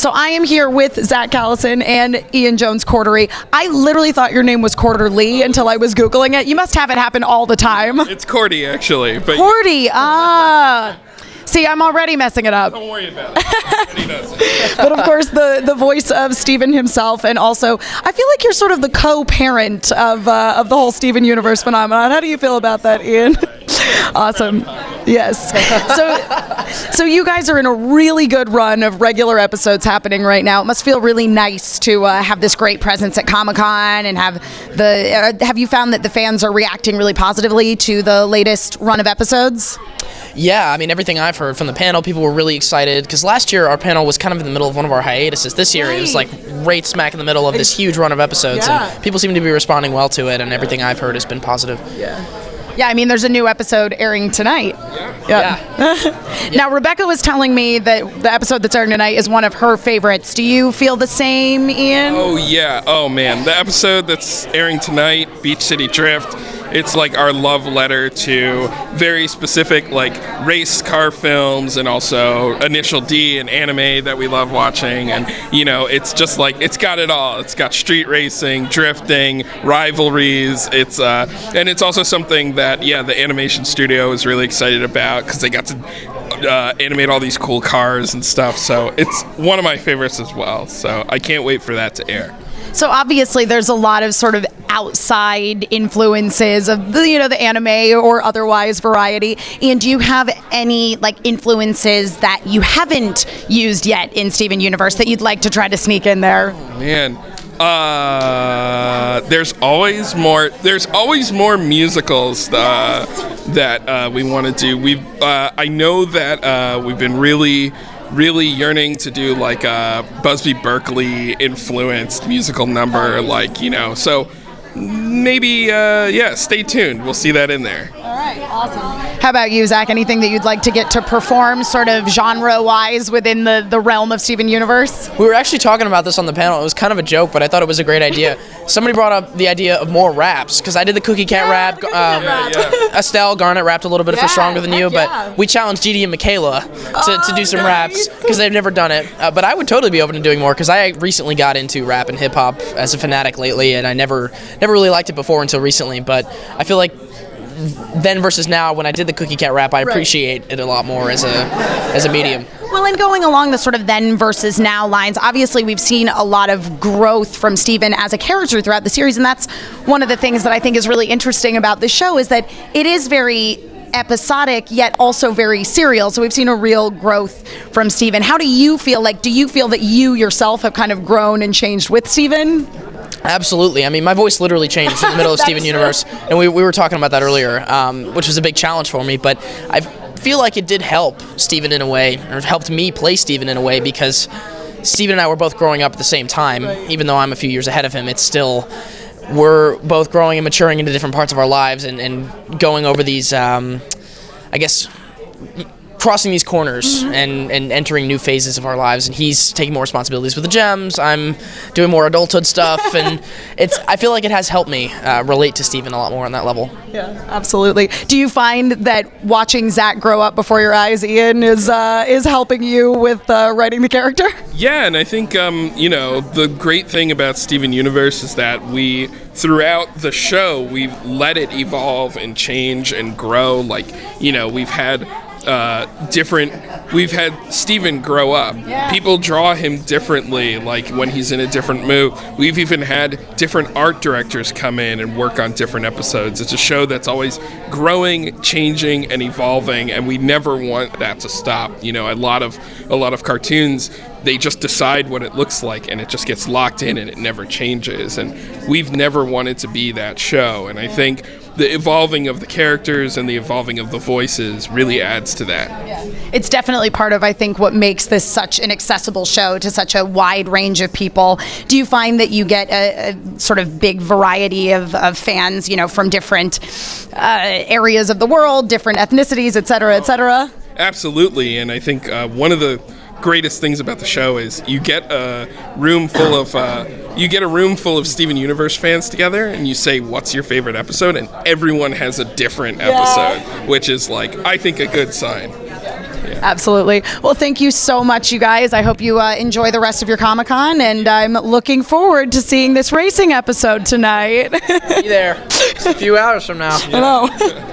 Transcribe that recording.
So I am here with Zach Callison and Ian Jones-Quartey. I literally thought your name was Quarterly until I was Googling it. You must have it happen all the time. It's Quartey, actually. But Quartey, See, I'm already messing it up. Don't worry about it. He does it. But of course, the voice of Steven himself, and also, I feel like you're sort of the co-parent of the whole Steven Universe phenomenon. How do you feel about that, Ian? Awesome. Yes. So you guys are in a really good run of regular episodes happening right now. It must feel really nice to have this great presence at Comic-Con and have you found that the fans are reacting really positively to the latest run of episodes? Yeah, I mean, everything I've heard from the panel, people were really excited, because last year our panel was kind of in the middle of one of our hiatuses. This year it was like right smack in the middle of this huge run of episodes, and people seem to be responding well to it, and everything I've heard has been positive. Yeah, I mean, there's a new episode airing tonight. Yeah. Now, Rebecca was telling me that the episode that's airing tonight is one of her favorites. Do you feel the same, Ian? Oh, yeah. Oh, man. The episode that's airing tonight, Beach City Drift, it's like our love letter to very specific, like, race car films and also Initial D and anime that we love watching. And, you know, it's just like, it's got it all. It's got street racing, drifting, rivalries. And it's also something that, the animation studio is really excited about because they got to animate all these cool cars and stuff. So it's one of my favorites as well. So I can't wait for that to air. So obviously there's a lot of sort of outside influences of the anime or otherwise variety. And do you have any influences that you haven't used yet in Steven Universe that you'd like to try to sneak in there? Oh, man. There's always more musicals that we want to do. I know that we've been really yearning to do like a Busby Berkeley influenced musical number, so maybe stay tuned. We'll see that in there. All right, awesome. How about you, Zach? Anything that you'd like to get to perform sort of genre-wise within the realm of Steven Universe? We were actually talking about this on the panel. It was kind of a joke, but I thought it was a great idea. Somebody brought up the idea of more raps, because I did the Cookie Cat rap. Estelle Garnett rapped a little bit for Stronger Than You, but we challenged Dee Dee and Michaela to do some raps, because they've never done it. But I would totally be open to doing more, because I recently got into rap and hip-hop as a fanatic lately, and I never really liked it before until recently. But I feel like then versus now, when I did the Cookie Cat rap, I appreciate it a lot more as a medium. Well, and going along the sort of then versus now lines, obviously we've seen a lot of growth from Steven as a character throughout the series, and that's one of the things that I think is really interesting about this show, is that it is very episodic yet also very serial. So we've seen a real growth from Steven. How do you feel? Do you feel that you yourself have kind of grown and changed with Steven? Absolutely. I mean, my voice literally changed in the middle of Steven Universe, and we were talking about that earlier, which was a big challenge for me, but I feel like it did help Steven in a way, or it helped me play Steven in a way, because Steven and I were both growing up at the same time. Even though I'm a few years ahead of him, it's still, we're both growing and maturing into different parts of our lives and going over these, crossing these corners and entering new phases of our lives, and he's taking more responsibilities with the gems. I'm doing more adulthood stuff, and I feel like it has helped me relate to Steven a lot more on that level. Yeah, absolutely. Do you find that watching Zach grow up before your eyes, Ian, is helping you with writing the character? Yeah, and I think the great thing about Steven Universe is that throughout the show we've let it evolve and change and grow. We've had Steven grow up. People draw him differently, like when he's in a different mood. We've even had different art directors come in and work on different episodes. It's a show that's always growing, changing, and evolving, and we never want that to stop. A lot of cartoons, they just decide what it looks like, and it just gets locked in, and it never changes. And we've never wanted to be that show, and I think the evolving of the characters and the evolving of the voices really adds to that. Yeah. It's definitely part of, I think, what makes this such an accessible show to such a wide range of people. Do you find that you get a sort of big variety of fans, from different areas of the world, different ethnicities, et cetera, et cetera? Absolutely, and I think one of the greatest things about the show is you get a room full of Steven Universe fans together, and you say, what's your favorite episode? And everyone has a different episode, which is I think a good sign. Yeah. Absolutely. Well, thank you so much, you guys. I hope you enjoy the rest of your Comic-Con, and I'm looking forward to seeing this racing episode tonight. Be there. Just a few hours from now. I know.